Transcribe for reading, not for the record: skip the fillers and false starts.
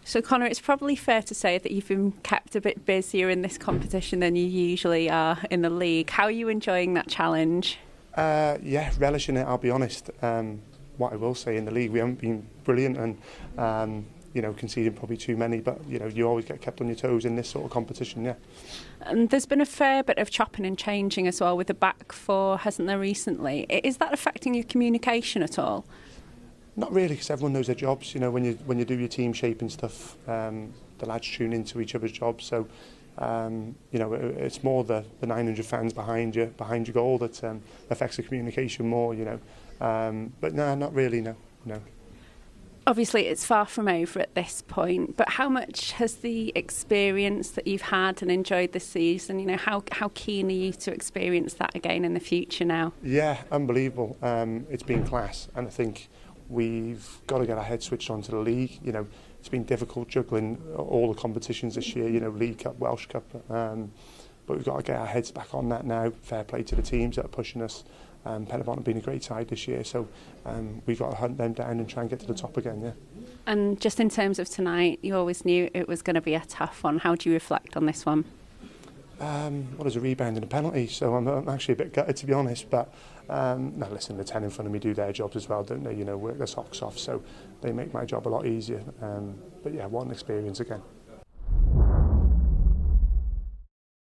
So Connor, it's probably fair to say that you've been kept a bit busier in this competition than you usually are in the league. How are you enjoying that challenge? Yeah, relishing it, I'll be honest. What I will say, in the league we haven't been brilliant and conceding probably too many, but you always get kept on your toes in this sort of competition, yeah. And there's been a fair bit of chopping and changing as well with the back four, hasn't there, recently? Is that affecting your communication at all? Not really, because everyone knows their jobs. When you do your team shape and stuff, the lads tune into each other's jobs. So, it's more the 900 fans behind your goal that affects the communication more. But no, not really. No. Obviously, it's far from over at this point. But how much has the experience that you've had and enjoyed this season? How keen are you to experience that again in the future now? Yeah, unbelievable. It's been class, and I think we've got to get our head switched onto the league. It's been difficult juggling all the competitions this year, League Cup, Welsh Cup, but we've got to get our heads back on that now. Fair play to the teams that are pushing us. Panathinaikos have been a great side this year, so we've got to hunt them down and try and get to the top again, yeah. And just in terms of tonight, you always knew it was going to be a tough one. How do you reflect on this one? What is a rebound and a penalty? So I'm actually a bit gutted, to be honest. But no, listen, the 10 in front of me do their jobs as well, don't they? Work their socks off, so they make my job a lot easier. But yeah, what an experience again.